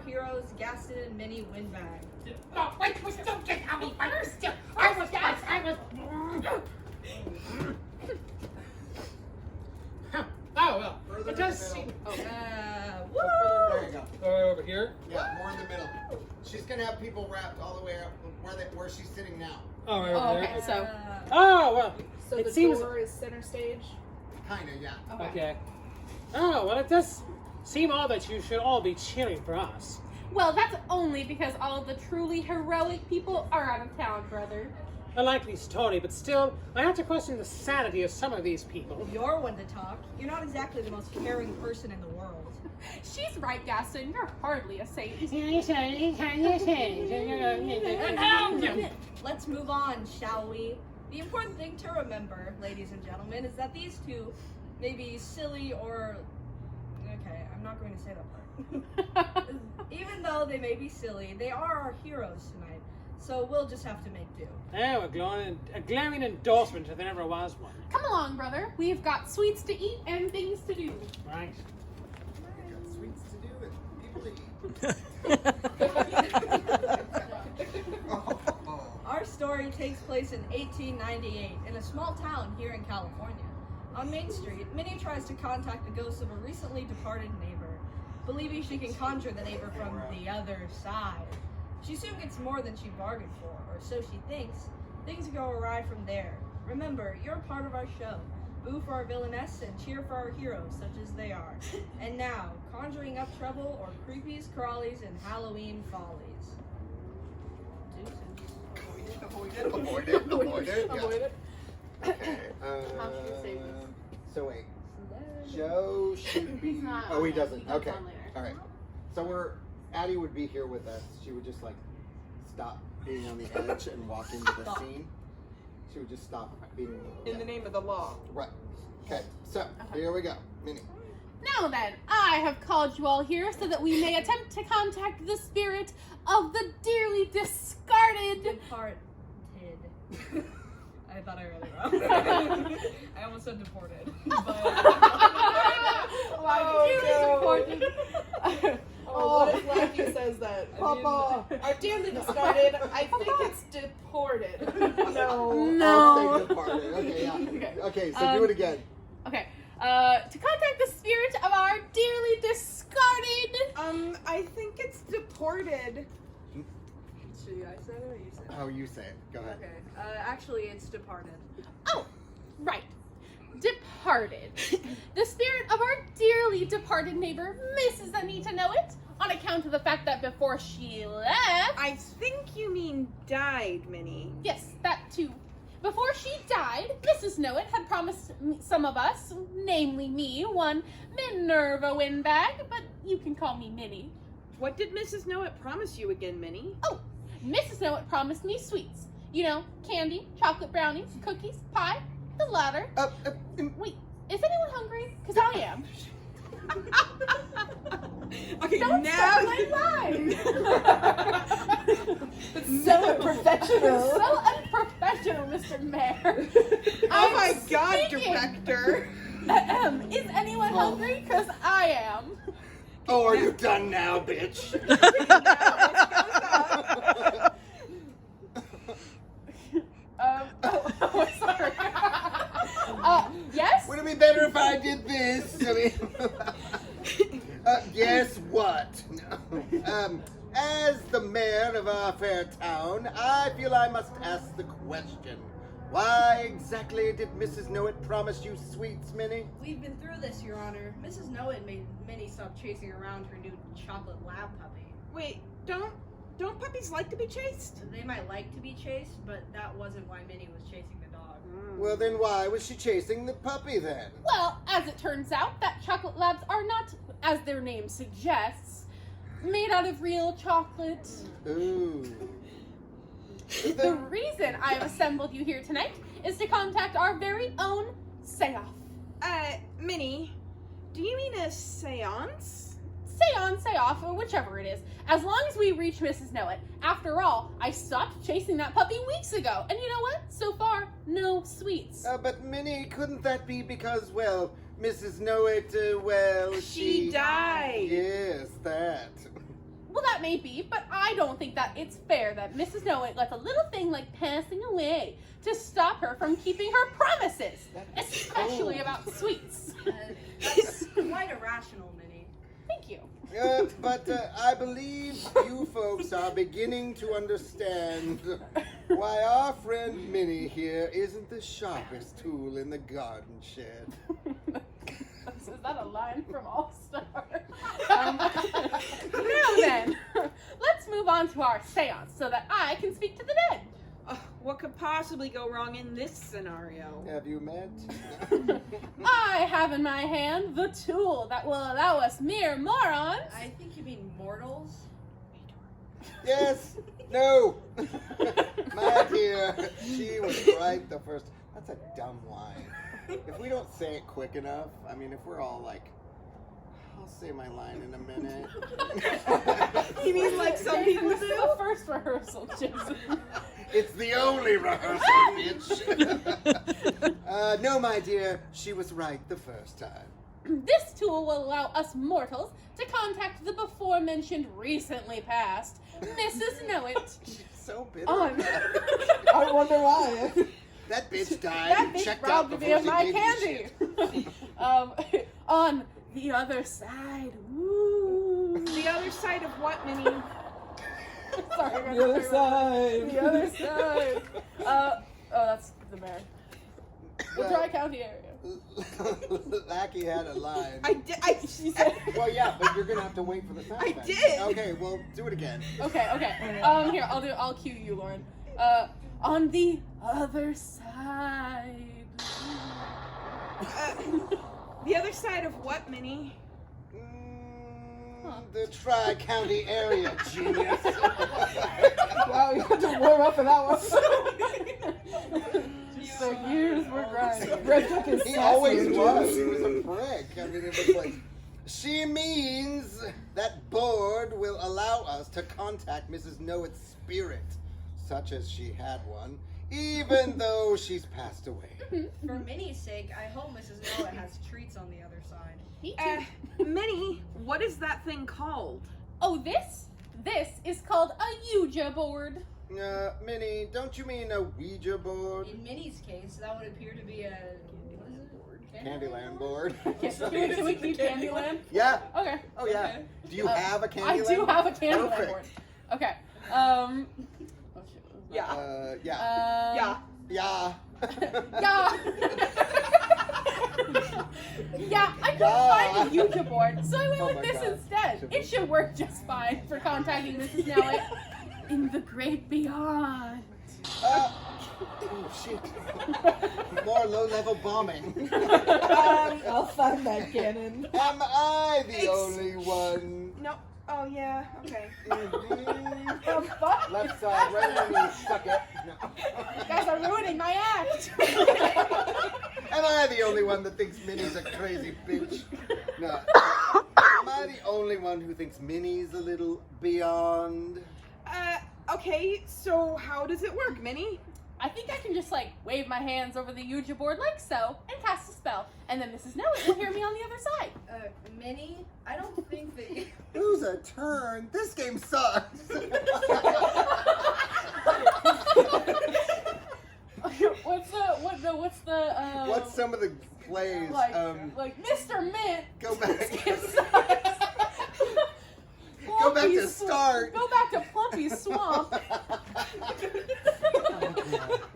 heroes, Gaston and Minnie Windbag. No, wait, don't get on me first. I was. Oh, well, Further it does in the seem... middle. Woo! There you go. Over here? Yeah, more in the middle. She's gonna have people wrapped all the way up where she's sitting now. Oh, right over okay, there. so Oh, well, So it the seems... door is center stage? Kinda, yeah. Okay. Oh, well, it does seem odd that you should all be cheering for us. well, that's only because all of the truly heroic people are out of town, brother. A likely story, but still, I have to question the sanity of some of these people. You're one to talk. You're not exactly the most caring person in the world. She's right, Gaston. You're hardly a saint. Let's move on, shall we? The important thing to remember, ladies and gentlemen, is that these two may be silly or... Okay, I'm not going to say that part. Even though they may be silly, they are our heroes tonight. So we'll just have to make do. Oh, a glaring endorsement if there ever was one. Come along, brother. We've got sweets to eat and things to do. Right. Got sweets to do and people to eat. Our story takes place in 1898 in a small town here in California. On Main Street, Minnie tries to contact the ghost of a recently departed neighbor, believing she can conjure the neighbor from the other side. She soon gets more than she bargained for, or so she thinks. Things go awry from there. Remember, you're part of our show. Boo for our villainess and cheer for our heroes, such as they are. And now, conjuring up trouble or creepies, crawlies, and Halloween follies. Deuces. Avoid it. Yeah. Avoid it. Okay. How should we say this? So wait. Joe should be. He's not Oh, on he it. doesn't. He comes Okay. on later. All right. So Addie would be here with us. She would just like stop being on the edge and walk into the scene. She would just stop being. In the name of the law. Right. Okay. So here we go. Minnie. Now then, I have called you all here so that we may attempt to contact the spirit of the dearly discarded... Departed. I thought I read it wrong. I almost said deported. But... Dearly departed. Oh, what if Lackey says that? Papa, our dearly discarded, I think it's deported. No. I'll say departed. Okay, yeah. Okay. Okay, so do it again. Okay. To contact the spirit of our dearly discarded... I think it's deported. Should I say it or you say it? Oh, you say it. Go ahead. Okay. Actually, it's departed. Oh, right. Departed. The spirit of our dearly departed neighbor, Mrs. Anita Knowit, on account of the fact that before she left... I think you mean died, Minnie. Yes, that too. Before she died, Mrs. Knowit had promised some of us, namely me, one Minerva Windbag, but you can call me Minnie. What did Mrs. Knowit promise you again, Minnie? Oh, Mrs. Knowit promised me sweets. You know, candy, chocolate brownies, cookies, pie, the latter. Wait, is anyone hungry? Because I am. Okay, Don't now stop my line. so unprofessional. So unprofessional, Mr. Mayor. Oh my God, speaking. Director. Is anyone hungry? Because I am. Oh, are you done now, bitch? Sorry. Yes? Would it be better if I did this? I mean, guess what? As the mayor of our fair town, I feel I must ask the question. Why exactly did Mrs. Knowit promise you sweets, Minnie? We've been through this, Your Honor. Mrs. Knowit made Minnie stop chasing around her new chocolate lab puppy. Wait, don't puppies like to be chased? They might like to be chased, but that wasn't why Minnie was chasing the dog. Well, then why was she chasing the puppy then? Well, as it turns out, that chocolate labs are not, as their name suggests, made out of real chocolate. Ooh. The reason I have assembled you here tonight is to contact our very own Seoff. Minnie, do you mean a seance? Seoff, or whichever it is. As long as we reach Mrs. Knowit. After all, I stopped chasing that puppy weeks ago. And you know what? So far, no sweets. But Minnie, couldn't that be because, well, Mrs. Knowit, she died. Yes, that. Well, that may be, but I don't think that it's fair that Mrs. Knowit lets a little thing like passing away to stop her from keeping her promises, especially about sweets. That's quite irrational, Minnie. Thank you. But I believe you folks are beginning to understand why our friend Minnie here isn't the sharpest tool in the garden shed. Is that a line from All Star? Now then, let's move on to our seance so that I can speak to the dead. What could possibly go wrong in this scenario? Have you met? I have in my hand the tool that will allow us mere morons. I think you mean mortals. Yes. No. My dear, she was right the first. That's a dumb line. If we don't say it quick enough, I mean, if we're all like, I'll say my line in a minute. You mean like some people This is do? the first rehearsal, Jason. It's the only rehearsal, bitch. No, my dear, she was right the first time. This tool will allow us mortals to contact the before-mentioned recently passed Mrs. Knowit. She's so bitter. On I wonder why. That bitch died that and bitch checked out robbed me before of she my gave me candy. shit. On the other side. Woo. The other side of what, Minnie? Sorry, The other side. The other side. Oh, that's the mayor. The Tri-County area. Lackey had a line. She said. Well, yeah, but you're gonna have to wait for the sound I effect. did. Okay, well, do it again. Okay. Here, I'll cue you, Lauren. On the other side. The other side of what, Minnie? The Tri-County area, genius. Wow, you had to warm up for that one. So years were grinding. Red Duck is He sassy always and was. juicy. He was a prick. I mean, it was like, she means that board will allow us to contact Mrs. Knowit's spirit, such as she had one, even though she's passed away. For Minnie's sake, I hope Mrs. Knowit has treats on the other side. Me too. Minnie, what is that thing called? Oh, this is called a Ouija board. Minnie, don't you mean a Ouija board? In Minnie's case, that would appear to be a Candyland board. Can we keep Candyland? Yeah. Okay. Oh, yeah. Okay. Do you have a Candyland? I do have a Candyland Perfect. board. Okay. Yeah. Yeah. Yeah. Yeah, I couldn't find a Ouija board, so I went Oh with my this God. instead. It should work just fine for contacting Mrs. Knowit in the great beyond. Oh, shit. More low-level bombing. I'll find that cannon. Am I the only one? No. Oh, yeah. Okay. Mhm. Left side, right on you, suck it. No. You guys are ruining my act. Am I the only one that thinks Minnie's a crazy bitch? No. Am I the only one who thinks Minnie's a little beyond? Okay, so how does it work, Minnie? I think I can just wave my hands over the Ouija board like so and cast a spell, and then Mrs. Knowit will hear me on the other side. Minnie, I don't think that you... Who's a turn? This game sucks. What's some of the plays? Like Mr. Mint. Go back. This game sucks. Go back to Plumpy start. Go back to Plumpy Swamp.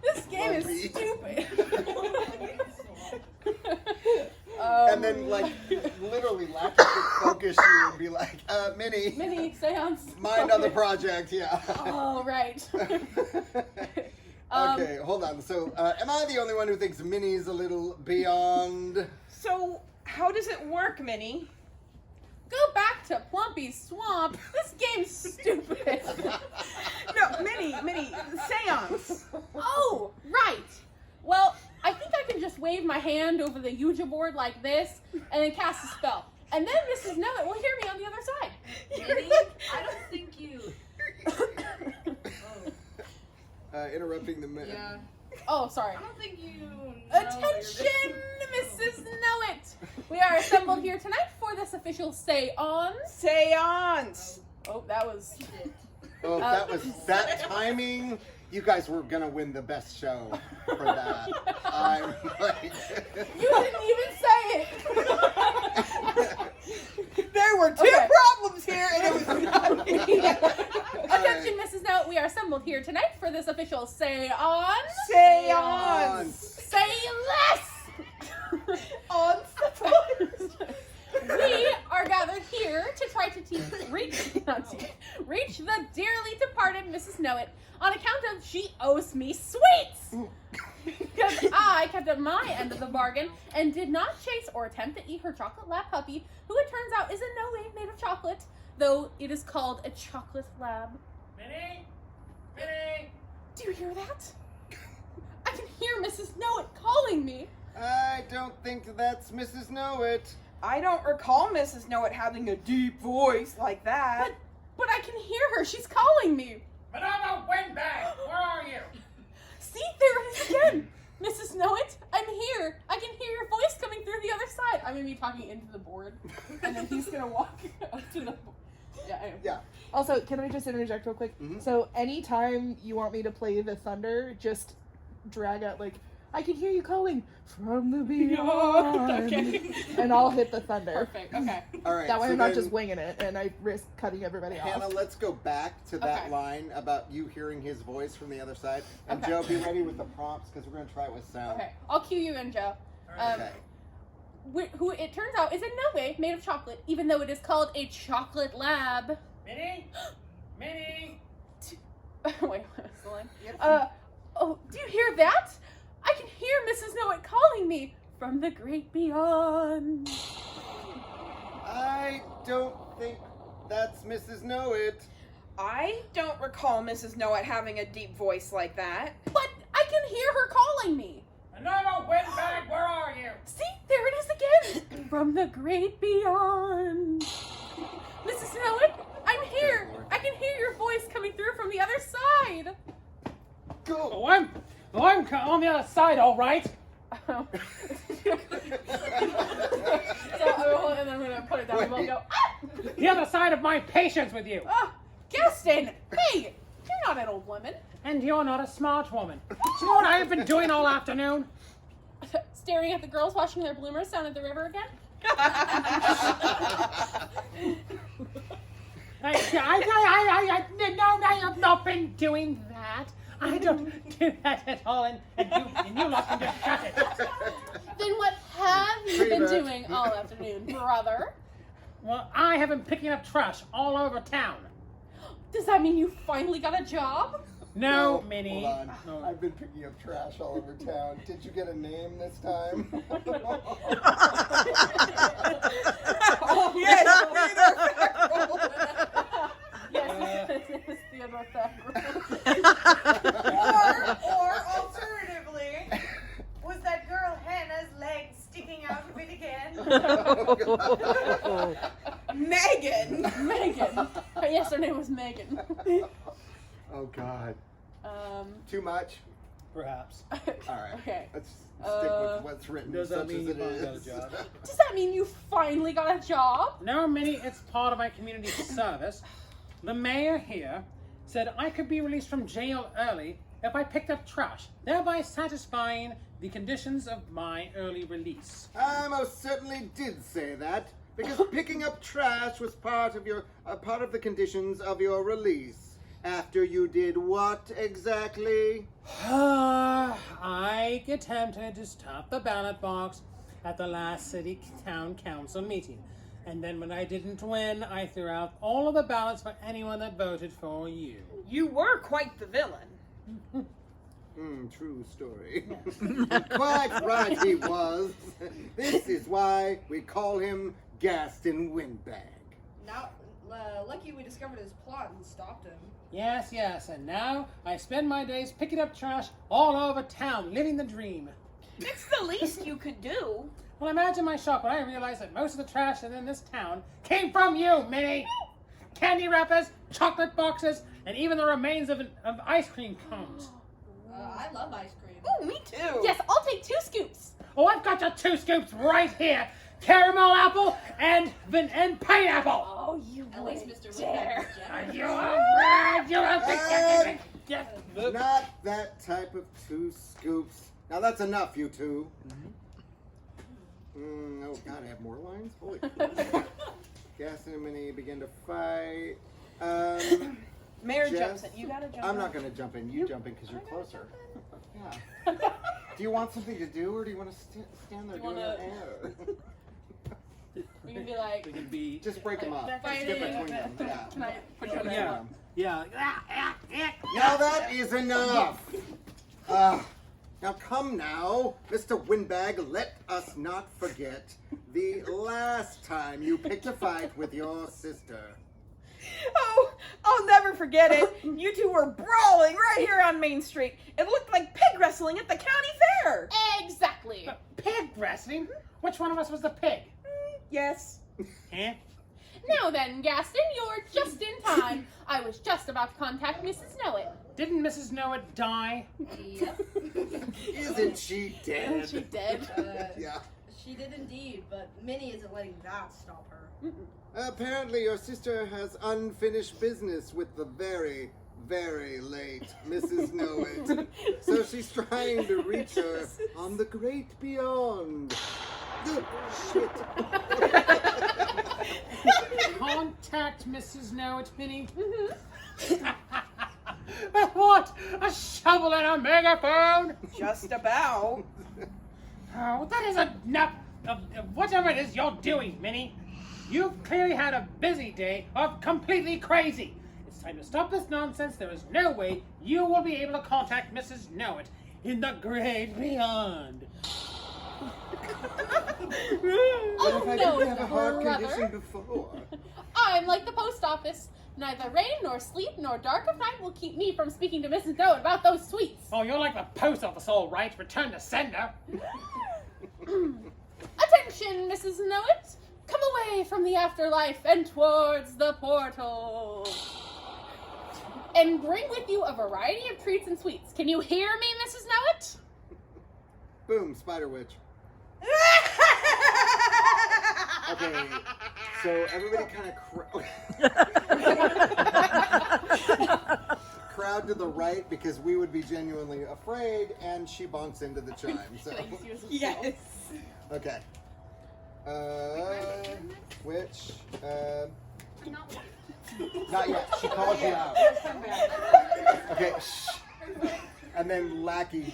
This game is Plumpy. stupid. And then, literally, Lackey could focus you and be like, Minnie, Mini seance. mind on the project, yeah. Oh, right. Okay, hold on. So, am I the only one who thinks Minnie's a little beyond? So, how does it work, Minnie? Go back to Plumpy Swamp. This game's stupid. No, Minnie, seance. Oh, right. Well, I think I can just wave my hand over the Ouija board like this and then cast a spell. And then Mrs. Knowit will hear me on the other side. Minnie, I don't think you... Interrupting the minute. Yeah. Oh, sorry. I don't think you know Attention, Mrs. Knowit! We are assembled here tonight for this official seance. Seance. Oh, that was. Oh, that was that timing. You guys were gonna win the best show for that. I'm like, You didn't even say it. There were two problems here, and it was Attention, Mrs. Note, we are assembled here tonight for this official seance. seance. Say less. On We are gathered here to try to reach the dearly departed Mrs. Knowit on account of she owes me sweets. Because I kept up my end of the bargain and did not chase or attempt to eat her chocolate lab puppy, who it turns out is in no way made of chocolate, though it is called a chocolate lab. Minnie? Minnie? Do you hear that? I can hear Mrs. Knowit calling me. I don't think that's Mrs. Knowit. I don't recall Mrs. Knowit having a deep voice like that. But I can hear her. She's calling me. Madonna Windbag, where are you? See, there it is again. Mrs. Knowit, I'm here. I can hear your voice coming through the other side. I'm going to be talking into the board, and then he's going to walk up to the board. Yeah, I am. Yeah. Also, can I just interject real quick? Mhm. So anytime you want me to play the thunder, just drag out like, I can hear you calling from the beyond. Okay. And I'll hit the thunder. Perfect. Okay. All right. That way so I'm not then, just winging it and I risk cutting everybody Hannah, off. let's go back to that Okay. line about you hearing his voice from the other side. And Okay. Joe, be ready with the prompts because we're going to try it with sound. Okay. I'll cue you in, Joe. Okay. Who it turns out is in no way made of chocolate, even though it is called a chocolate lab. Minnie? Minnie? Wait, what's the line? Oh, do you hear that? I can hear Mrs. Knowit calling me from the great beyond. I don't think that's Mrs. Knowit. I don't recall Mrs. Knowit having a deep voice like that. But I can hear her calling me. Madonna Windbag, where are you? See, there it is again. From the great beyond. Mrs. Knowit, I'm here. I can hear your voice coming through from the other side. Go. Oh, I'm on the other side, all right. So, and I'm gonna put it down. We'll go. The other side of my patience with you. Ah, Gaston. Hey, you're not an old woman. And you're not a smart woman. Do you know what I have been doing all afternoon? Staring at the girls washing their bloomers down at the river again. No, I have not been doing that. I don't do that at all, and you lot can just shut it. Then what have you Pretty been much. doing all afternoon, brother? Well, I have been picking up trash all over town. Does that mean you finally got a job? No, Minnie. Hold on. No. I've been picking up trash all over town. Did you get a name this time? Yes, Yes, it's Theodore Thacker. Or alternatively, was that girl Hannah's leg sticking out of it again? Megan. Megan. Yes, her name was Megan. Oh God. Too much? Perhaps. All right. Okay. Let's stick with what's written, Does that such mean as you it finally got a is. job? Does that mean you finally got a job? No, Minnie, it's part of my community service. The mayor here said I could be released from jail early if I picked up trash, thereby satisfying the conditions of my early release. I most certainly did say that because picking up trash was part of the conditions of your release. After you did what exactly? I attempted to stop the ballot box at the last city town council meeting. And then when I didn't win, I threw out all of the ballots for anyone that voted for you. You were quite the villain. True story. Quite right he was. This is why we call him Gaston Windbag. Now, lucky we discovered his plot and stopped him. Yes, and now I spend my days picking up trash all over town, living the dream. It's the least you could do. Well, imagine my shock when I realized that most of the trash in this town came from you, Minnie! Candy wrappers, chocolate boxes, and even the remains of ice cream cones. I love ice cream. Oh, me too. Yes, I'll take 2 scoops. Oh, I've got your 2 scoops right here. caramel apple, and pineapple. Oh, you At least wouldn't Mr. dare. Not that type of 2 scoops. Now that's enough, you two. Oh God, I have more lines? Holy crap. Gaston and Minnie begin to fight. Mayor Jess, jumps in. You gotta jump I'm in. not going to jump in. You jump in because you're closer. Yeah. Do you want something to do, or do you want to stand there You doing wanna- your hair? We can be like, We can be. Just break them up. Fight Skip it. between them. Yeah. can I put you on Yeah. Yeah. Now that is enough. Now come now, Mr. Windbag, let us not forget the last time you picked a fight with your sister. Oh, I'll never forget it. You two were brawling right here on Main Street. It looked like pig wrestling at the county fair. exactly. Pig wrestling? Which one of us was the pig? Yes. Huh? Now then, Gaston, you're just in time. I was just about to contact Mrs. Knowit. Didn't Mrs. Knowit die? Yep. Isn't she dead? She dead. Yeah. She did indeed, but Minnie isn't letting that stop her. Apparently your sister has unfinished business with the very, very late Mrs. Knowit. So she's trying to reach her on the great beyond. Good shit. Contact Mrs. Knowit, Minnie. What? A shovel and a megaphone? Just about. Oh, that is enough of whatever it is you're doing, Minnie. You've clearly had a busy day of completely crazy. It's time to stop this nonsense. There is no way you will be able to contact Mrs. Knowit in the great beyond. What if I no, didn't have a heart brother. condition before? I'm like the post office. Neither rain, nor sleep, nor dark of night will keep me from speaking to Mrs. Knowit about those sweets. Oh, you're like the post office, all right. Return to sender. Attention, Mrs. Knowit. Come away from the afterlife and towards the portal. And bring with you a variety of treats and sweets. Can you hear me, Mrs. Knowit? Boom, spider witch. Okay, so everybody kind of crowd to the right because we would be genuinely afraid, and she bonks into the chime. So Yes. okay, which not yet. She calls you out. Okay, shh. And then Lackey.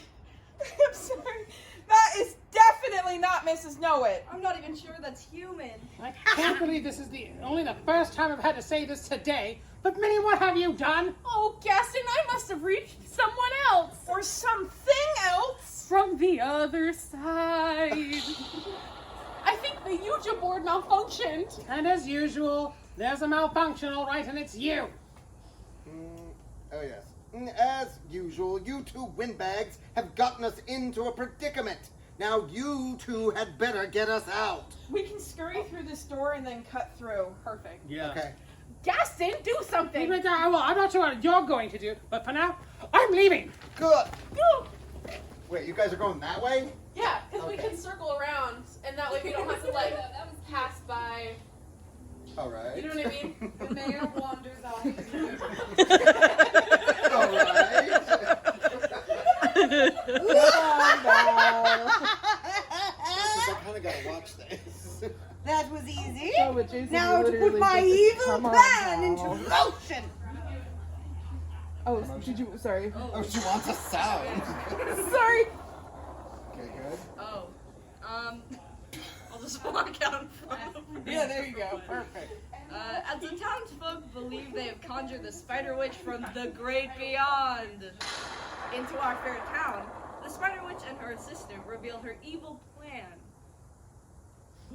I'm sorry. That is definitely not Mrs. Knowit. I'm not even sure that's human. I can't believe this is only the first time I've had to say this today. But Minnie, what have you done? Oh, Gaston, I must have reached someone else. Or something else. From the other side. I think the Ouija board malfunctioned. And as usual, there's a malfunction, all right, and it's you. Oh yes. As usual, you two windbags have gotten us into a predicament. Now you two had better get us out. We can scurry through this door and then cut through. Perfect. Yeah. Okay. Gaston, do something. Well, I'm not sure what you're going to do, but for now, I'm leaving. Good. Wait, you guys are going that way? Yeah, because we Okay. can circle around, and that way we don't have to, like, pass by. All right. You know what I mean? The mayor wanders out. All right. I kind of gotta watch this. That was easy. Oh, but Jason Now to literally put my just- evil come on plan now. into motion. Oh, did you? Sorry. Oh, she wants a sound. Sorry. Okay, good. Oh. I'll just walk out in front of them. Yeah, there you go. Perfect. As the townsfolk believe they have conjured the spider witch from the great beyond into our fair town, the spider witch and her assistant reveal her evil plan.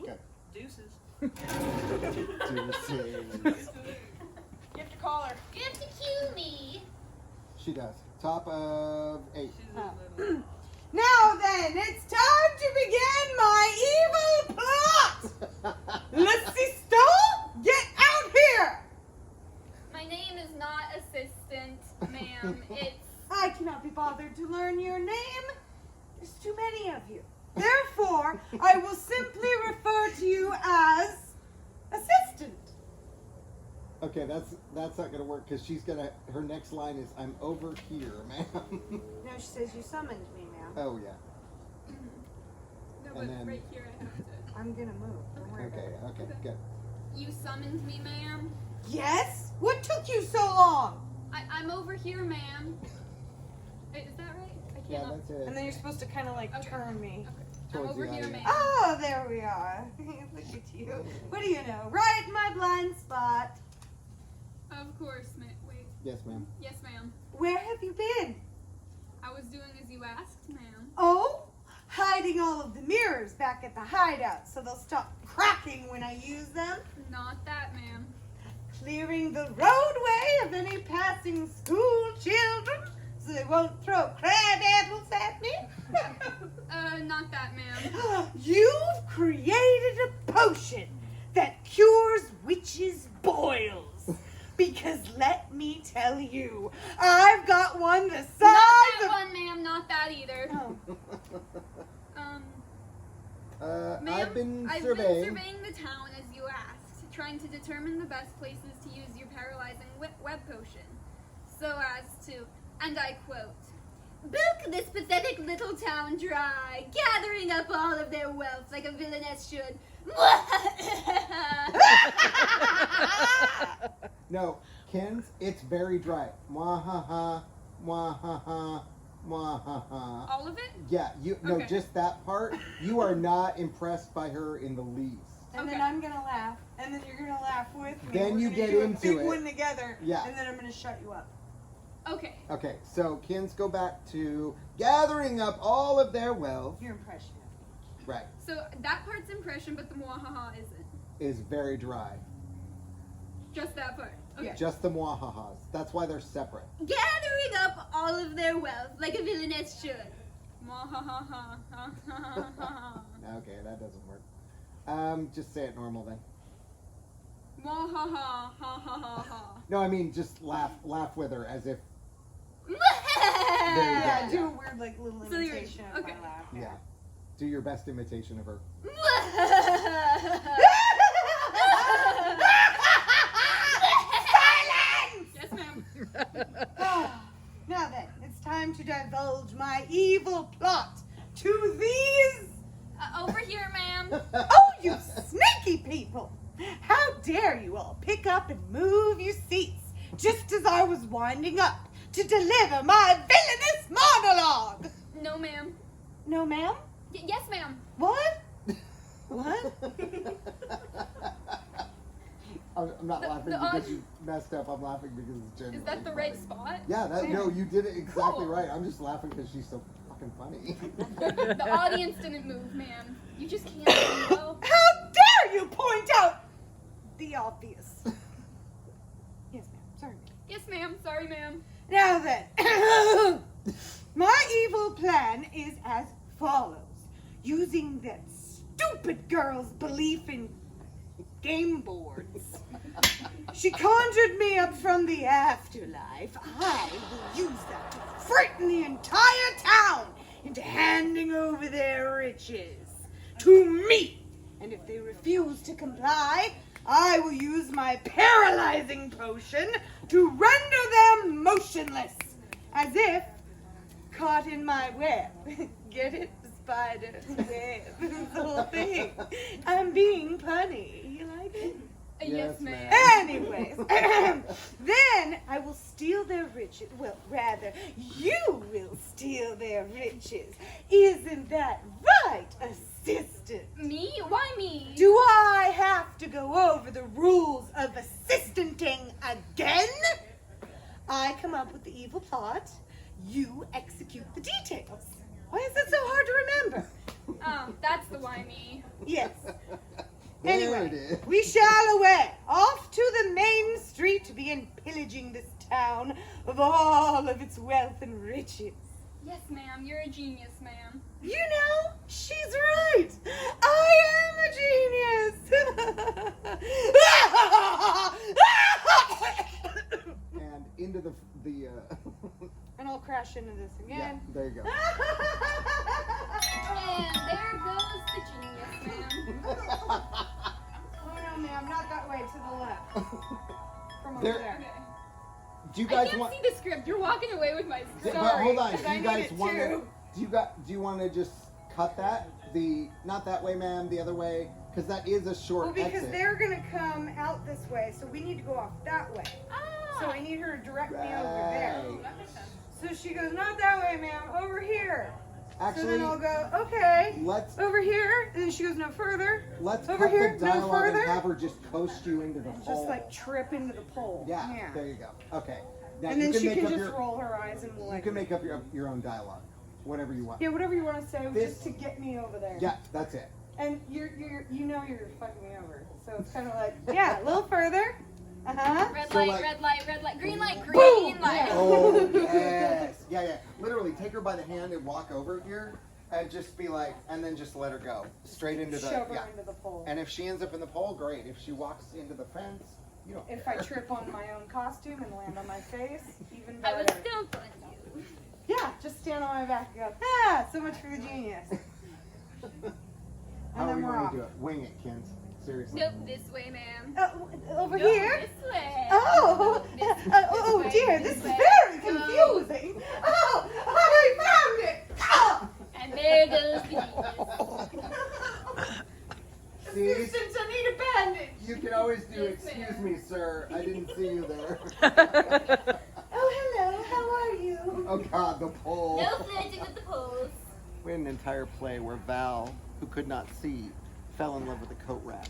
Okay. Deuces. Deuces. You have to call her. You have to cue me. She does. Top of 8. She's a little. Now then, it's time to begin my evil plot. Lucy Stoll, get out here. My name is not assistant, ma'am. It's I cannot be bothered to learn your name. There's too many of you. Therefore, I will simply refer to you as assistant. Okay, that's not gonna work because her next line is I'm over here, ma'am. No, she says you summoned me, ma'am. Oh yeah. No, And but then- right here I have to. I'm gonna move. Don't worry about Okay, it. okay, good. You summoned me, ma'am. Yes? What took you so long? I'm over here, ma'am. Wait, is that right? I Yeah, cannot. that's it. And then you're supposed to kind of like Okay. turn me. I'm Towards over the here, audience. ma'am. Oh, there we are. Look at you. What do you know? Right in my blind spot. Of course, ma'am. Wait. Yes, ma'am. Yes, ma'am. Where have you been? I was doing as you asked, ma'am. Oh, hiding all of the mirrors back at the hideout so they'll stop cracking when I use them. Not that, ma'am. Clearing the roadway of any passing school children so they won't throw crab apples at me. Not that, ma'am. You've created a potion that cures witches' boils. Because let me tell you, I've got one the Not size that of... one, ma'am. Not that either. Oh. Ma'am, I've been I've surveying. been surveying the town as you asked, trying to determine the best places to use your paralyzing web potion, so as to, and I quote, "Bilk this pathetic little town dry, gathering up all of their wealth like a villainess should." No, Ken's, it's very dry. Mwahaha, mwahaha, mwahaha. All of it? Yeah, no, Okay. just that part. You are not impressed by her in the least. And then Okay. I'm gonna laugh, and then you're gonna laugh with me. Then We're you gonna get do into a big it. one together. Yeah. And then I'm gonna shut you up. Okay. Okay, so Ken's go back to gathering up all of their wealth. Your impression of me. Right, So that part's impression, but the mwahaha isn't. is very dry. Just that part. Okay. Just the mwahahas. That's why they're separate. Gathering up all of their wealth like a villainess should. Mwahaha. Okay, that doesn't work. Just say it normal then. Mwahaha. Ha ha ha ha. No, I mean just laugh with her as if. Yeah, go. do a weird like little So you're- imitation of okay. my laugh. Yeah. Do your best imitation of her. Yes, ma'am. Now then, it's time to divulge my evil plot to these. Over here, ma'am. Oh, you sneaky people! How dare you all pick up and move your seats just as I was winding up to deliver my villainous monologue? No, ma'am. No, ma'am? Yes, ma'am. What? What? I'm not The- laughing the because aud- you messed up. I'm laughing because it's genuinely Is that the funny. right spot? Yeah, no, you did it exactly Cool. right. I'm just laughing because she's so fucking funny. The audience didn't move, ma'am. You just can't see well. How dare you point out the obvious? Yes, ma'am. Sorry, ma'am. Yes, ma'am. Sorry, ma'am. Now then, my evil plan is as follows. Using that stupid girl's belief in game boards. She conjured me up from the afterlife. I will use that to frighten the entire town into handing over their riches to me. And if they refuse to comply, I will use my paralyzing potion to render them motionless, as if caught in my web. Get it? Spider web. The whole thing. I'm being punny. You like it? Yes, Yes, ma'am. ma'am. Anyways, then I will steal their riches. Well, rather, you will steal their riches. Isn't that right, assistant? Me? Why me? Do I have to go over the rules of assistanting again? I come up with the evil plot. You execute the details. Why is it so hard to remember? Oh, that's the why me. Yes. There Anyway, it is. we shall away, off to the main street to begin pillaging this town of all of its wealth and riches. Yes, ma'am. You're a genius, ma'am. You know, she's right. I am a genius. And into the And I'll crash into this Yeah, again. there you go. And there goes the genius, ma'am. Oh no, ma'am, not that way, to the left. From over There- there. Do you I guys can't want? see the script. You're walking away with my script. But hold on. Sorry, 'cause Do I you need guys it want to? too. Do you want to just cut that? Not that way, ma'am. The other way, because that is a short Well, because exit. they're gonna come out this way, so we need to go off that way. Ah. So I need her to direct me over there. Right. That makes sense. So she goes, not that way, ma'am, over here. So Actually, then I'll go, okay, let's over here. And then she goes, no further. let's over cut here, the no dialogue and further. have her just coast you into the hole. Just like trip into the pole. Yeah, there you go. Okay. Now And you then she make can up just your, roll her eyes and we'll you like. can make up your own dialogue, whatever you want. Yeah, whatever you want to say, This- just to get me over there. Yeah, that's it. And you're fucking me over. So it's kind of like, yeah, a little further. Uh huh. Red So, light, like- red light, red light, green light, Boom! green light. Oh yes, yeah. Literally, take her by the hand and walk over here, and just be like, and then just let her go straight into the Shove her yeah. into the pole. And if she ends up in the pole, great. If she walks into the fence, you don't. If care. I trip on my own costume and land on my face, even I better. would still fund you. Yeah, just stand on my back and go, ah, so much for the genius. How And are then you we're going off. to do it? Wing it, Kins. Seriously. Nope, this way, ma'am. Over Nope, here? This way. Oh, oh way, dear, this this is way. very Go. confusing. Oh, I found it. Oh. And there goes the genius. See, Assistance, I need a bandage. you can always do. Yes, Excuse ma'am. me, sir. I didn't see you there. Oh, hello, how are you? Oh God, the pole. No flirting with the poles. We had an entire play where Val, who could not see, fell in love with a coat rack.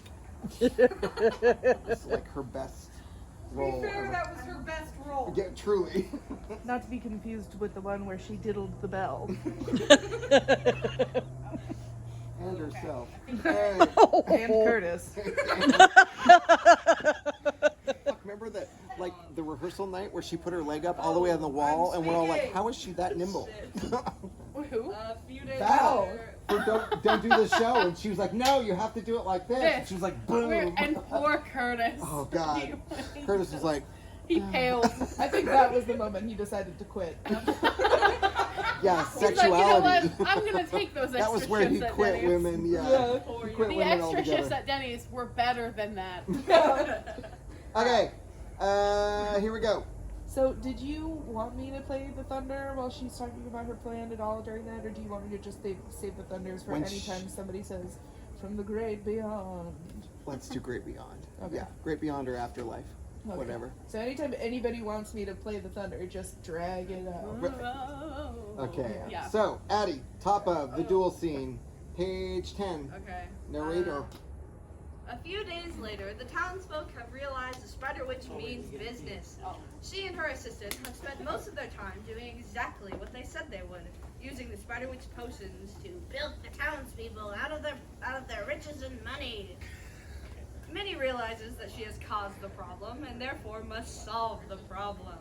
It's like her best To role. be fair, ever. that was her best role. Yeah, truly. Not to be confused with the one where she diddled the bell. And herself. And Hey. Curtis. Fuck, remember that, like the rehearsal night where she put her leg up all the way on the wall, and we're all like, "How is she that nimble?" Who? A few days Val, later, or don't do the show, and she was like, "No, you have to do it like this." And she was like, "Boom!" And poor Curtis. Oh God, Curtis was like, He paled. I think that was the moment he decided to quit. "Yeah, He's like, sexuality." you know what? I'm gonna take those extra That was where he shifts at quit Denny's. women. Yeah, he quit The women extra altogether. shifts at Denny's were better than that. Okay, here we go. So, did you want me to play the thunder while she's talking about her plan at all during that, or do you want me to just save the thunders for When any time somebody says, "From the great beyond"? Let's do Great Beyond. Okay. Yeah, Great Beyond or Afterlife, Okay. whatever. So anytime anybody wants me to play the thunder, just drag it out. Okay. Yeah. So, Addie, top of the duel scene, page 10. okay. Narrator. A few days later, the townsfolk have realized the Spider Witch means business. She and her assistant have spent most of their time doing exactly what they said they would, using the Spider Witch potions to bilk the townspeople out of their riches and money. Minnie realizes that she has caused the problem and therefore must solve the problem.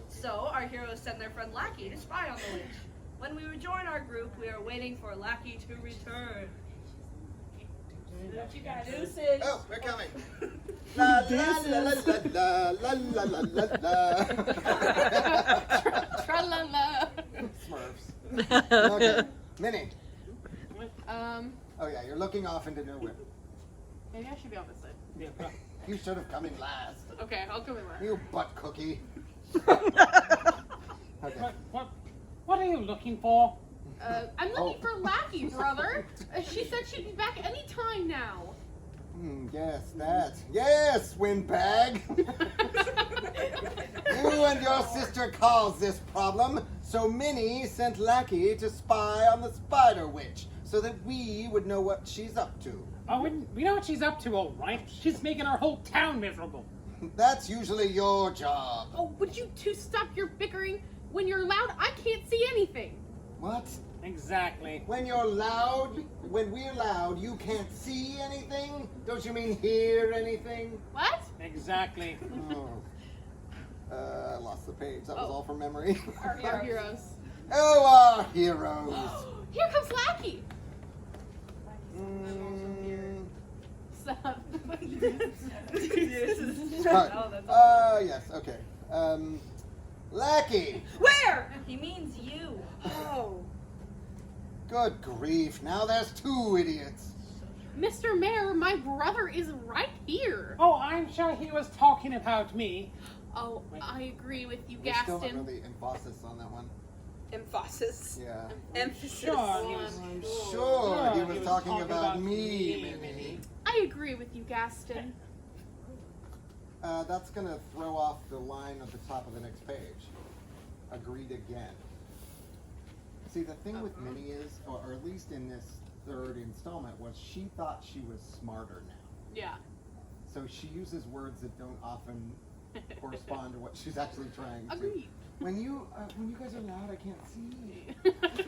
So our heroes send their friend Lackey to spy on the witch. When we rejoin our group, we are waiting for Lackey to return. Deuces. Oh, we're coming. La la la la la la la la la. Tra-la-la. Smurfs. Okay, Minnie. Oh yeah, you're looking off into nowhere. Maybe I should be on this side. You should have come in last. Okay, I'll come in last. You butt cookie. Okay. What are you looking for? I'm looking for Lackey, brother. She said she'd be back any time now. Yes, that. Yes, windbag. You and your sister caused this problem, so Minnie sent Lackey to spy on the Spider Witch, so that we would know what she's up to. Oh, we know what she's up to, all right. She's making our whole town miserable. That's usually your job. Oh, would you two stop your bickering? When you're loud, I can't see anything. What? Exactly. When you're loud, when we're loud, you can't see anything? Don't you mean hear anything? What? Exactly. Oh. I lost the page. That was all from memory. Our heroes. Oh, our heroes. Here comes Lackey. Mm, So, sorry. Yes, okay. Lackey! Where? He means you. Oh. Good grief, now there's 2 idiots. Mr. Mayor, my brother is right here. Oh, I'm sure he was talking about me. Oh, I agree with you, We still Gaston. don't know the emphasis on that one. Emphasis. Yeah. Emphasis. Sure, he was. I'm sure he was talking about me, Minnie. I agree with you, Gaston. That's gonna throw off the line at the top of the next page. Agreed again. See, the thing with Minnie is, or at least in this 3rd installment, was she thought she was smarter now. Yeah. So she uses words that don't often correspond to what she's actually trying to. Agreed. When you guys are loud, I can't see.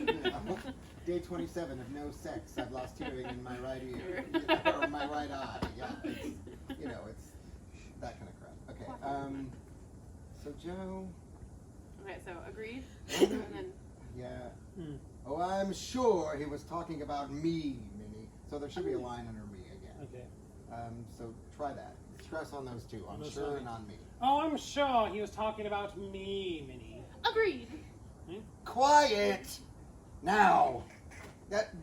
You know? Day 27 of no sex. I've lost hearing in my right ear, or my right eye. Yeah, it's that kind of crap. Okay. So Joe. Okay, so agreed. And then yeah. Oh, I'm sure he was talking about me, Minnie. So there should be a line under me again. Okay. So try that. Stress on those 2. I'm Those sure are- and on me. Oh, I'm sure he was talking about me, Minnie. agreed. Quiet! Now,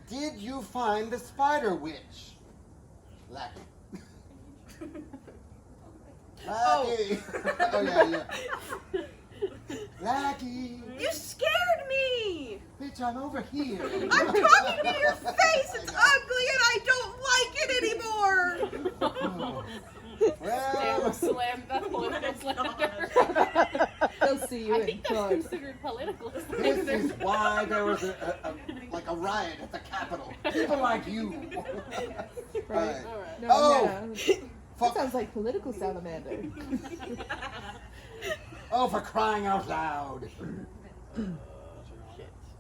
did you find the spider witch? Lackey. Lackey! Oh, yeah. Lackey! You scared me! Bitch, I'm over here. I'm talking to your face! It's ugly and I don't like it anymore! Oh. Well, Slam, that's political slander. They'll see you I in think that's court. considered political this slander. is why there was a riot at the Capitol. People like you. Right. Alright. No, Oh. yeah. That Fuck. sounds like political salamander. Oh, for crying out loud.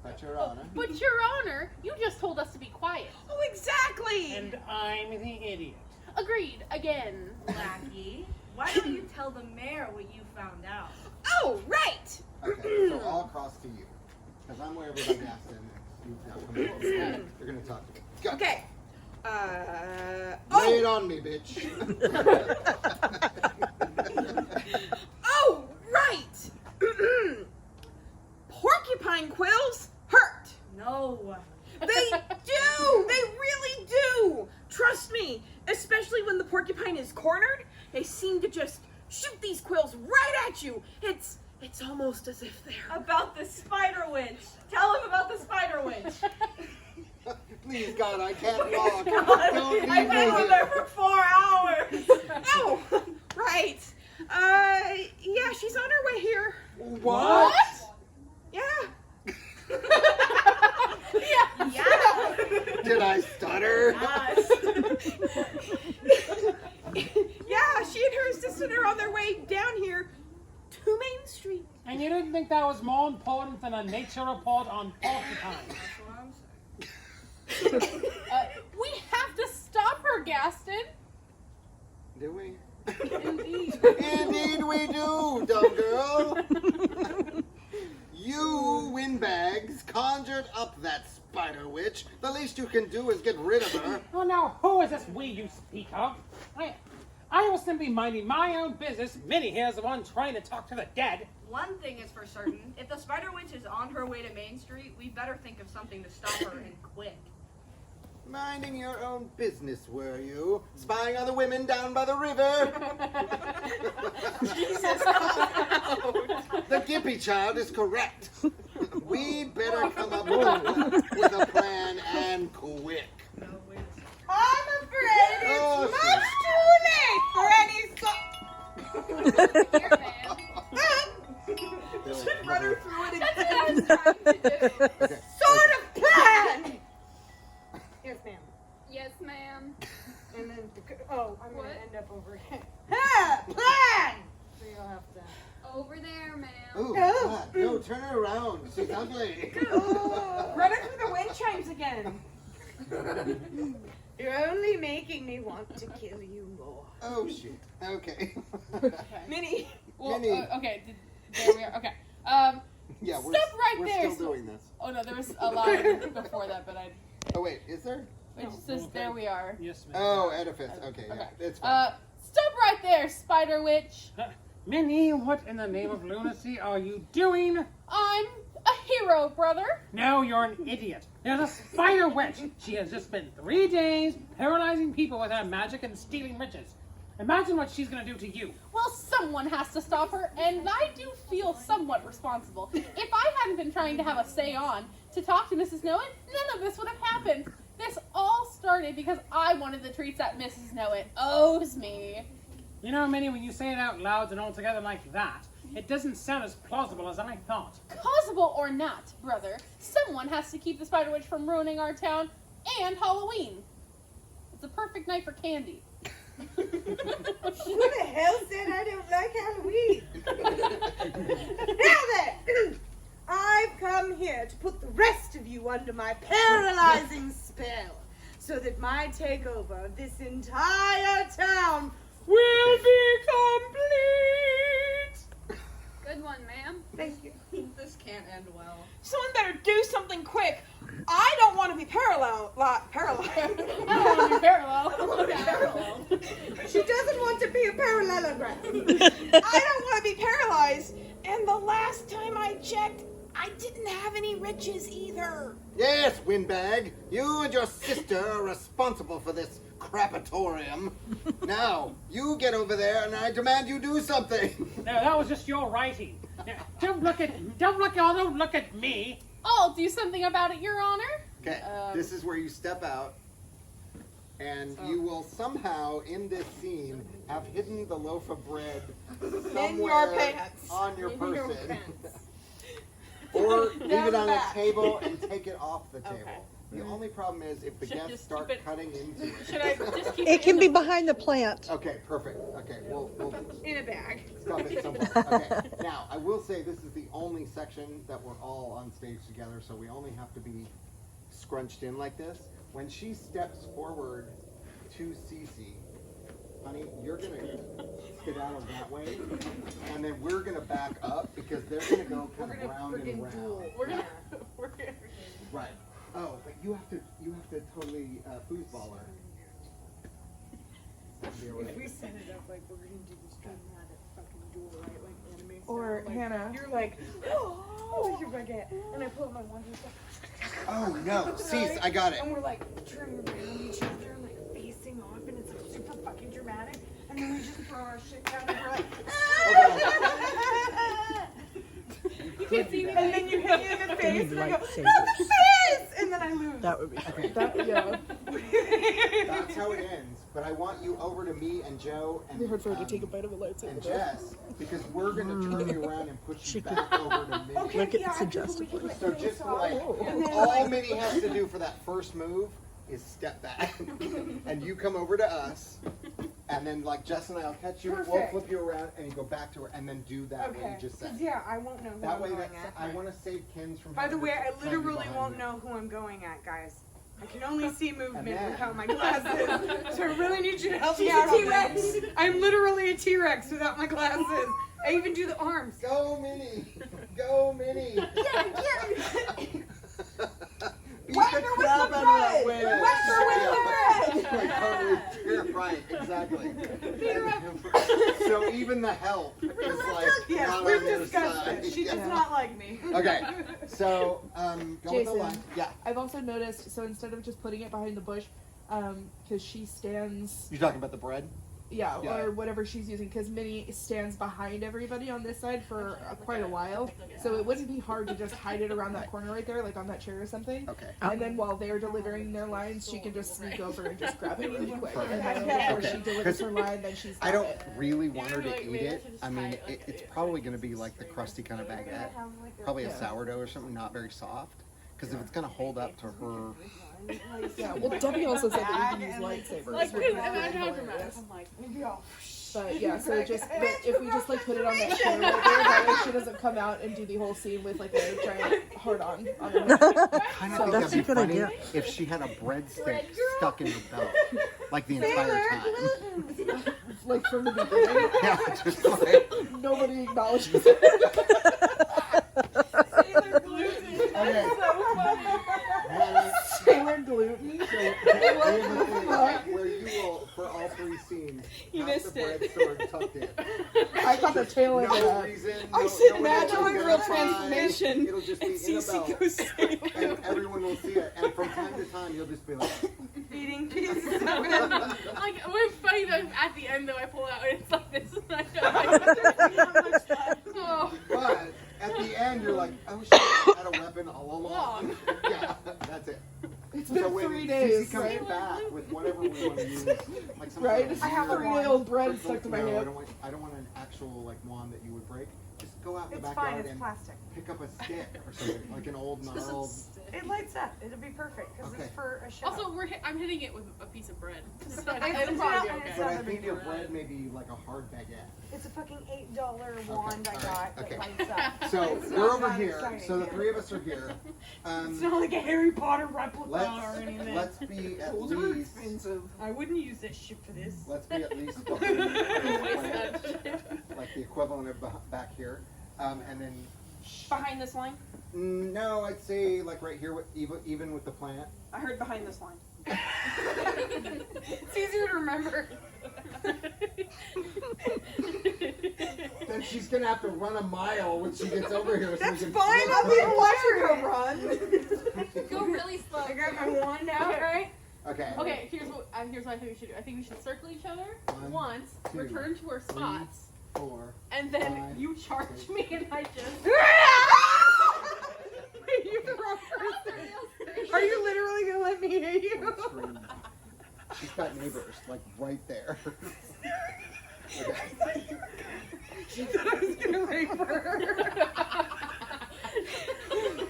But Your Honor. But Your Honor, you just told us to be quiet. Oh, exactly! And I'm the idiot. Agreed, again. Lackey, why don't you tell the mayor what you found out? Oh, right! Okay, so I'll cross to you. Because I'm where everybody asked in. You're going to talk to me. Go. Okay. Lay it on me, bitch. Oh, right! Porcupine quills hurt. No. They do! They really do! Trust me, especially when the porcupine is cornered, they seem to just shoot these quills right at you. It's almost as if they're... About the spider witch. Tell him about the spider witch. Please, God, I can't walk. God, Don't leave I've been me with her here. for 4 hours. Oh, right. Yeah, she's on her way here. What? Yeah. Yeah. Did I stutter? Yes. Yeah, she and her assistant are on their way down here to Main Street. And you didn't think that was more important than a nature report on porcupines? That's what I'm saying. We have to stop her, Gaston. Do we? Indeed. Indeed we do, dumb girl. You, windbags, conjured up that spider witch. The least you can do is get rid of her. Oh, now, who is this we you speak of? I was simply minding my own business. Minnie here's the one trying to talk to the dead. One thing is for certain, if the spider witch is on her way to Main Street, we better think of something to stop her and quick. Minding your own business, were you? Spying on the women down by the river? Jesus. The Gippy child is correct. We'd better come up with a plan and quick. No, wait a second. I'm afraid it's Oh, much too late for any Here, man. Should run her through it That's again. what I was trying to do. Okay. sort of plan. Yes, ma'am. Yes, ma'am. And then, oh, I'm What? gonna end up over here. Ha! Plan! So you'll have to. Over there, ma'am. Ooh, Oh. God, no, turn her around. She's ugly. Run it through the wind chimes again. You're only making me want to kill you more. Oh, shit. Okay. Minnie. Well, Minnie. okay, there we are. Okay. Yeah, Stop right we're there. still doing this. Oh no, there was a line before that, but Oh, wait, is there? it just says there we are. Yes, ma'am. Oh, edifice. Okay, yeah, Okay. it's fine. Stop right there, Spider Witch. Minnie, what in the name of lunacy are you doing? I'm a hero, brother. No, you're an idiot. There's a spider witch. She has just spent 3 days paralyzing people with her magic and stealing riches. Imagine what she's gonna do to you. Well, someone has to stop her, and I do feel somewhat responsible. If I hadn't been trying to have a say-on to talk to Mrs. Knowit, none of this would have happened. This all started because I wanted the treats that Mrs. Knowit owes me. You know, Minnie, when you say it out loud and all together like that, it doesn't sound as plausible as I thought. Plausible or not, brother, someone has to keep the Spider Witch from ruining our town and Halloween. It's a perfect night for candy. Who the hell said I don't like Halloween? Now then, I've come here to put the rest of you under my paralyzing spell, so that my takeover of this entire town will be complete. Good one, ma'am. Thank you. This can't end well. Someone better do something quick. I don't want to be paralyzed. I don't want to be parallel. She doesn't want to be a parallelogram. I don't want to be paralyzed. And the last time I checked, I didn't have any riches either. Yes, Windbag, you and your sister are responsible for this crapatorium. Now, you get over there and I demand you do something. No, that was just your writing. Now, don't look at me. I'll do something about it, Your Honor. Okay, this is where you step out and you will somehow, in this scene, have hidden the loaf of bread somewhere pants. on your In your person. pants. Or leave Down it the on back. a table and take it off the table. Okay. The only problem is if the Should I guests just start keep it- cutting into it. Should I just keep It can in be the- behind the plant. Okay, perfect. Okay, we'll In a bag. stop it somewhere. Okay, now I will say this is the only section that we're all on stage together, so we only have to be scrunched in like this. When she steps forward to Cece, honey, you're gonna skedaddle that way, and then we're gonna back up because they're gonna go kind of round and round. We're gonna. Right. Oh, but you have to totally foosball her. If we set it up like we're gonna do this dramatic fucking duel, right? Like anime style. Or like, Hannah. You're like, oh, your baguette. And I pull up my one and stuff. Oh no, Cease, I got it. And we're like turning around each other, like facing off, and it's like super fucking dramatic. And then we just throw our shit down and we're like, You can't see me. and then you hit me in the face, and I go, lightsabers. not the face! And then I lose. That would be Okay. Yeah. That's how it ends. But I want you over to me and Joe and, We heard for her to take a bite of a lightsaber. and Jess because we're gonna turn you around and push you She back over to Minnie. Okay, Look at yeah, suggestively. So just like And then, all Minnie has to do for that first move is step back, and you come over to us, and then like Jess and I'll catch you. We'll Perfect. flip you around, and you go back to her, and then do that way Okay. you just said. Yeah, I won't know who That I'm way, going that's at. I want to save Kins from. By the having way, to I tell you literally behind won't you. know who I'm going at, guys. I can only see movement And then- without my glasses. So I really need you to help me out on this. I'm literally a T-Rex without my glasses. I even do the arms. Go Minnie! Go Minnie! Get it! Beat Whack the her with crap the out of that bread! witch! Whack her with the Like, totally, you're right, exactly. So even the help is like Yes, not we're on your disgusted. side. She does not like me. Okay, so go with the Jason. line. Yeah. I've also noticed, so instead of just putting it behind the bush, because she stands, You're talking about the bread? yeah, Yeah. or whatever she's using, because Minnie stands behind everybody on this side for quite a while, so it wouldn't be hard to just hide it around that corner right there, like on that chair or something. Okay. And then while they're delivering their lines, she can just sneak over and just grab it really quick. And then Okay. before she delivers her line, then she's got I don't it. really want her to eat it. I mean, it's probably going to be like the crusty kind of baguette. Probably a sourdough or something, not very soft. Because if it's going to hold up to her. Yeah, well, Debbie also said that you can use lightsabers. Like, which is imagine how hilarious. dramatic. But yeah, so it just but if we just like put it on that chair right there, that way she doesn't come out and do the whole scene with like a giant heart on her head. Kind So of think that's that'd be a good funny idea. if she had a breadstick stuck in her belt. Like the entire time. Like from the beginning. Yeah, just like. Nobody acknowledges it. Okay. Sailor gluten. So, where you will, for all three scenes, You have missed the it. bread sword tucked in. I thought the tail end of no that. reason. I no, said no magic one will real identify. transformation. It'll just be And in a Cece belt. goes And everyone will see it. And from time to time, you'll just be like, Eating pieces of it. Like, it's funny that at the end, though, I pull out and it's like this. Oh. but at the end, you're like, oh shit, I had a weapon all along. Yeah, that's it. It's So been when 3 Cece days. comes Right? back with whatever we want to use, like some Right? sort of I have a weird 3-day-old bread crystal- stuck to my no, hip. I don't want an actual like wand that you would break. Just go out in the It's fine, backyard it's and plastic. pick up a stick or something, like an old gnarled. It lights up. It'll be perfect because Okay. it's for a show. Also, I'm hitting it with a piece of bread. So It's it'll not- probably be and okay. it's But not I a think big your deal. bread may be like a hard baguette. It's a fucking $8 wand I all got right, that okay. lights up. So It's we're not over that here. exciting. So the three of us are here. It's not like a Harry Potter replica or anything. Let's be at Those are least. expensive. I wouldn't use this shit for this. Let's be at least behind like the equivalent of back here, and then. Behind this line? No, I'd say like right here, with even with the plant. I heard behind this line. It's easier to remember. Then she's gonna have to run a mile when she gets over here. So That's we can fine. I'll be watching her run. Go really slow. I got my wand out, right? Okay. Okay, here's what I think we should do. I think we should circle each other One, once, two, return to our spots, 4. and then 5, you charge 6. me and I just. You're the wrong person. Are you literally gonna let me hit you? Scream. She's got neighbors like right there. Okay. She thought I was gonna rape her.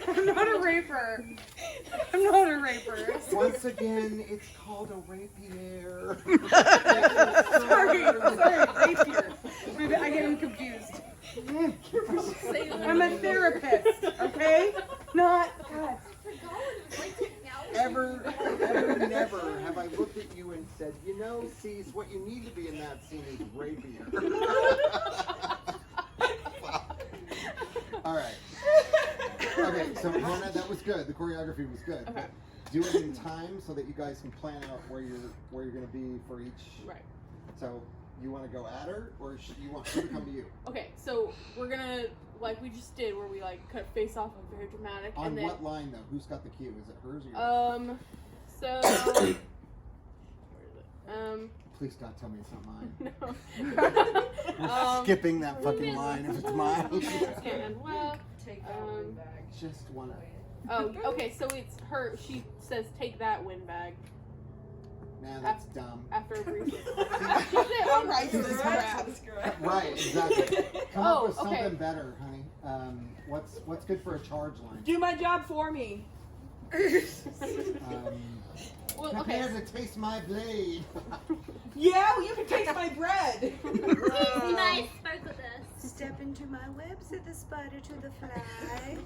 I'm not a raper. I'm not a raper. Once again, it's called a rapier. Sorry, rapier. Maybe I get him confused. I'm a therapist, okay? Not. God. Ever, never have I looked at you and said, you know, Cease, what you need to be in that scene is rapier. All right. Okay, so Hannah, that was good. The choreography was good. Okay. But do it in time so that you guys can plan out where you're going to be for each. Right. So you want to go at her, or you want her to come to you? Okay, so we're gonna like we just did, where we like cut face off, like very dramatic, On and then what line though? Who's got the cue? Is it hers or yours? so where is it? Please God, tell me it's not mine. No. We're skipping that fucking line if it's mine. And left. Take that Um, one back. Just wanna. Oh, okay. So it's her. She says, "Take that windbag." Man, that's dumb. After a brief. All right, That's this correct. crap. That's correct. Right, exactly. Come Oh, up with okay. something better, honey. What's good for a charge line? Do my job for me. Well, Come okay. here to taste my blade. Yeah, well, you can taste my bread. Nice sparkle dust. Step into my web, said the spider to the fly.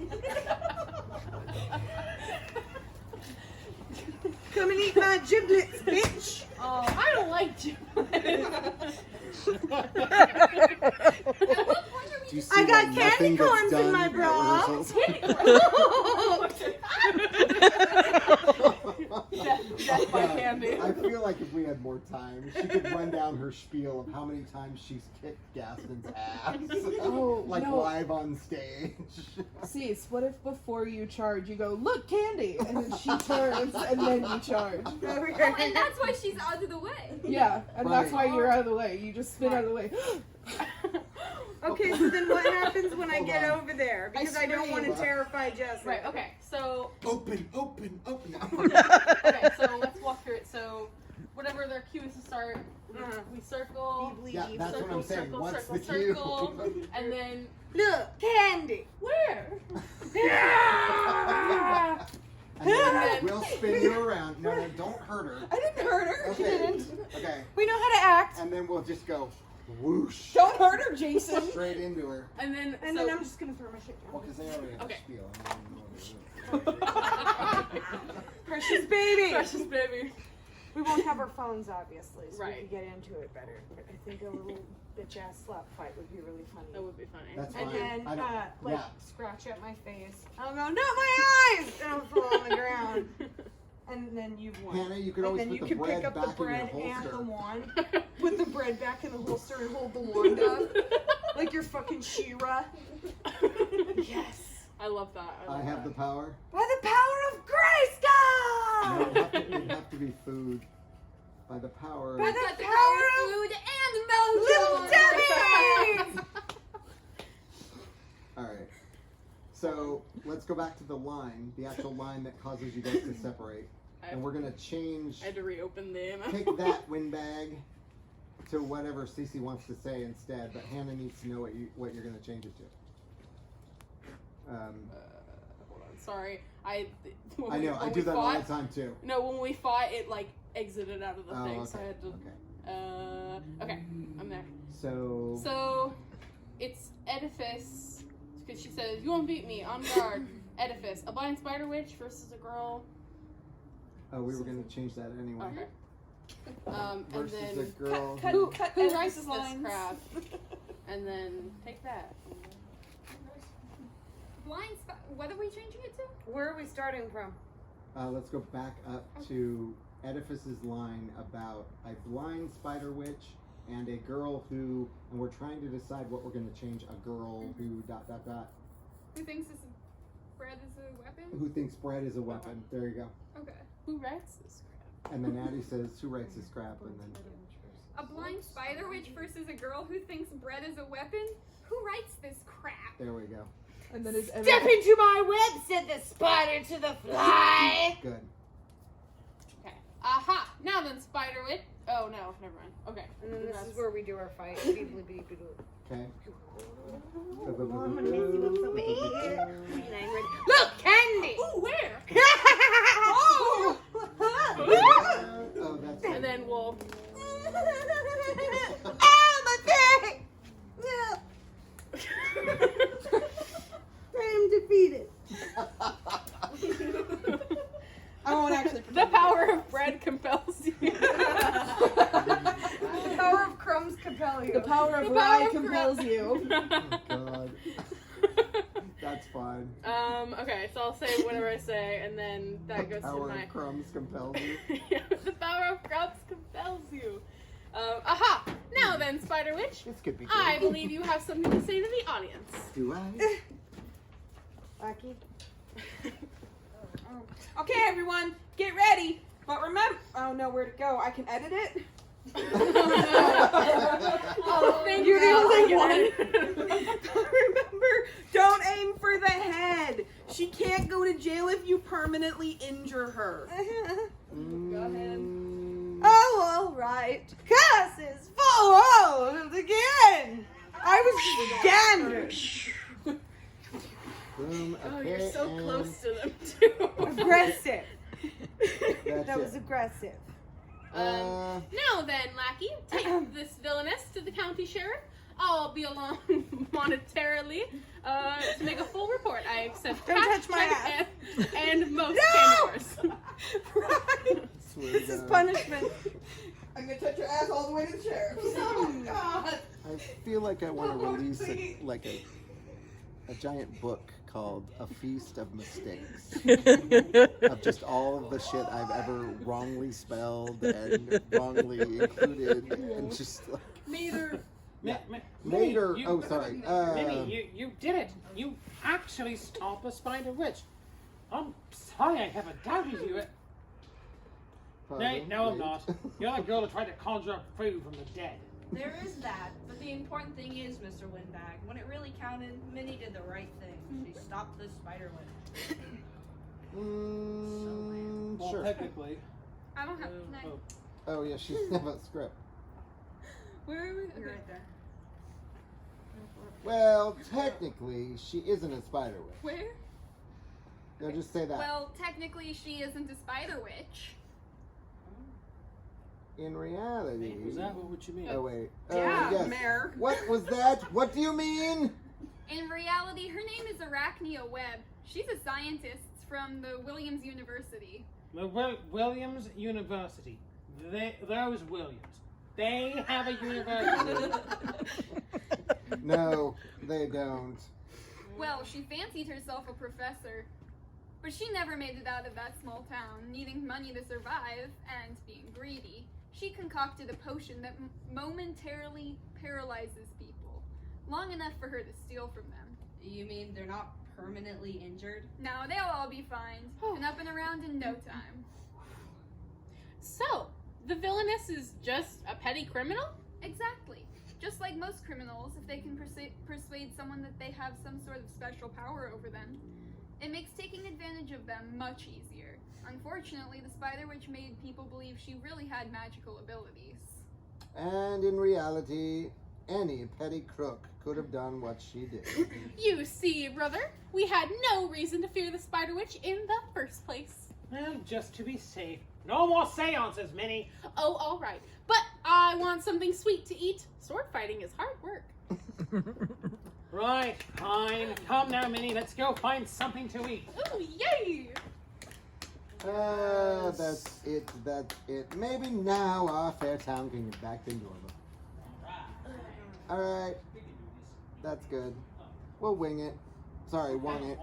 Come and eat my giblets, bitch. Oh, I don't like you. Do you see I got why candy nothing gets corns in done my at bra. rehearsals? Death by candy. I feel like if we had more time, she could run down her spiel of how many times she's kicked Gaston's ass. Oh, like no. live on stage. Cease, what if before you charge, you go, look, candy, and then she turns, and then you charge? Oh, and that's why she's out of the way. Yeah, and that's why Right. you're out of the way. You just spin out of the way. Okay, so then what happens when I Hold get on. over there? Because I don't want to scream. terrify Jessica. Right. Okay. So. Open. Okay. So let's walk through it. So, whatever their cue is to start, we circle. Yeah, that's what I'm saying. Circle, What's circle, the cue? circle, and then Look, candy. where? And then we'll spin you around. No, don't hurt her. I didn't hurt her. She Okay. didn't. Okay. We know how to act. And then we'll just go whoosh Don't hurt her, Jason. straight into her. And then. And so, then I'm just gonna throw my shit down. Well, because they already have Okay. a spiel. I don't know what it is. Precious baby. Precious baby. We won't have our phones, obviously, so we Right. can get into it better. But I think a little bitch ass slap fight would be really funny. That would be funny. That's And fine. then, I don't- like, yeah. scratch at my face. I'll go, not my eyes! And I'll fall on the ground. And then you've won. Hannah, you could And always then put you the can bread pick up back the in your bread and holster. the wand. Put the bread back in the holster and hold the wand up. Like you're fucking She-Ra. Yes. I love that. I have the power. By the power of Grayskull! No, it'd have to be food. By the power. By I've the got the power power of of food and mojo. Little Debbie! All right. So let's go back to the line, the actual line that causes you guys to separate, and we're gonna change. I had to reopen the Pick that windbag to whatever Cece wants to say instead, but Hannah needs to know what you're gonna change it to. Hold on, sorry. I I know, I do that all the time too. No, when we fought, it like exited out of the Oh, thing, okay. so I had to. Okay. Okay, I'm there. So. So, it's Edifice, because she says, "You won't beat me, on guard." Edifice, a blind spider witch versus a girl. Oh, we were gonna change that anyway. Okay. And Versus then a girl who Edifice's writes this lines. crap? And then take that. Blind spot. What are we changing it to? Where are we starting from? Let's go back up to Edifice's line about a blind spider witch and a girl who, and we're trying to decide what we're going to change. A girl who ... Who thinks this bread is a weapon? Who thinks bread is a weapon. There you go. Okay. Who writes this crap? And then Addie says, who writes this crap? And then A blind spider witch versus a girl who thinks bread is a weapon? Who writes this crap? there we go. And then is Step into my web, said the spider to the fly. Good. Okay. Aha! Now then, spider witch. Oh no, never mind. Okay. And then this That's- is where we do our fight. Beep-a-loop, beep-a-loop. Okay. I'm gonna see what's over here. And I'm ready. Look, candy! Ooh, where? Oh! Oh, that's And then we'll. Ow, my thing! I am defeated. I won't actually. The power of bread compels you. The power of crumbs compel you. the power of The rye power of compels crumbs. you. God. That's fine. Okay, so I'll say whatever I say, and then that The goes to power my. of crumbs compels you. The power of crumbs compels you. Aha! Now then, Spider Witch, This could be good. I believe you have something to say to the audience. Do I? Lucky. Okay, everyone, get ready. But remember, oh no, where to go? I can edit it. Oh, thank You're the only one. Remember, don't aim for the head. She can't go to jail if you permanently injure her. Go ahead. Oh, all right. Curses followed again. I was gander. Boom. Oh, Okay, you're so and close to them, too. Aggressive. That's That it. was aggressive. Now then, lackey, take this villainess to the county sheriff. I'll be along monetarily to make a full report. I accept Don't cash, touch my check, and most No! candy Right. Swear This to is God. punishment. I'm gonna touch your ass all the way to the sheriff. Oh, God. I feel like I want to Oh, release please. a giant book called A Feast of Mistakes of just all of the shit I've ever wrongly spelled and wrongly included and just like Neither. later. You, Oh, sorry. Mimi, you did it. You actually stopped a spider witch. I'm sorry I ever doubted you. pardon, No, I'm wait. not. You're the girl that tried to conjure up food from the dead. There is that, but the important thing is, Mr. Windbag, when it really counted, Minnie did the right thing. She stopped the spider witch. Well, Sure. technically. I don't have. Can I, Oh. Oh yeah, she doesn't have a script. where are we? You're Okay. right there. Well, technically, she isn't a spider witch. Where? No, just say that. Well, technically, she isn't a spider witch. In reality. Is that what you mean? Oh wait. Yeah, yes. Mayor. What was that? What do you mean? In reality, her name is Arachnia Webb. She's a scientist from the Williams University. The Williams University. Those Williams. They have a university. No, they don't. Well, she fancied herself a professor, but she never made it out of that small town, needing money to survive and being greedy. She concocted a potion that momentarily paralyzes people. long enough for her to steal from them. You mean they're not permanently injured? Now they'll all be fined and up and around in no time. So, the villainess is just a petty criminal? Exactly. Just like most criminals, if they can persuade someone that they have some sort of special power over them, it makes taking advantage of them much easier. Unfortunately, the Spider Witch made people believe she really had magical abilities. And in reality, any petty crook could have done what she did. You see, brother, we had no reason to fear the Spider Witch in the first place. Well, just to be safe. No more seances, Minnie. Oh, all right. But I want something sweet to eat. Sword fighting is hard work. Right, fine. Come now, Minnie. Let's go find something to eat. Ooh, yay! That's it. Maybe now our fair town can get back to normal. Alright. That's good. We'll wing it. Sorry, wung it.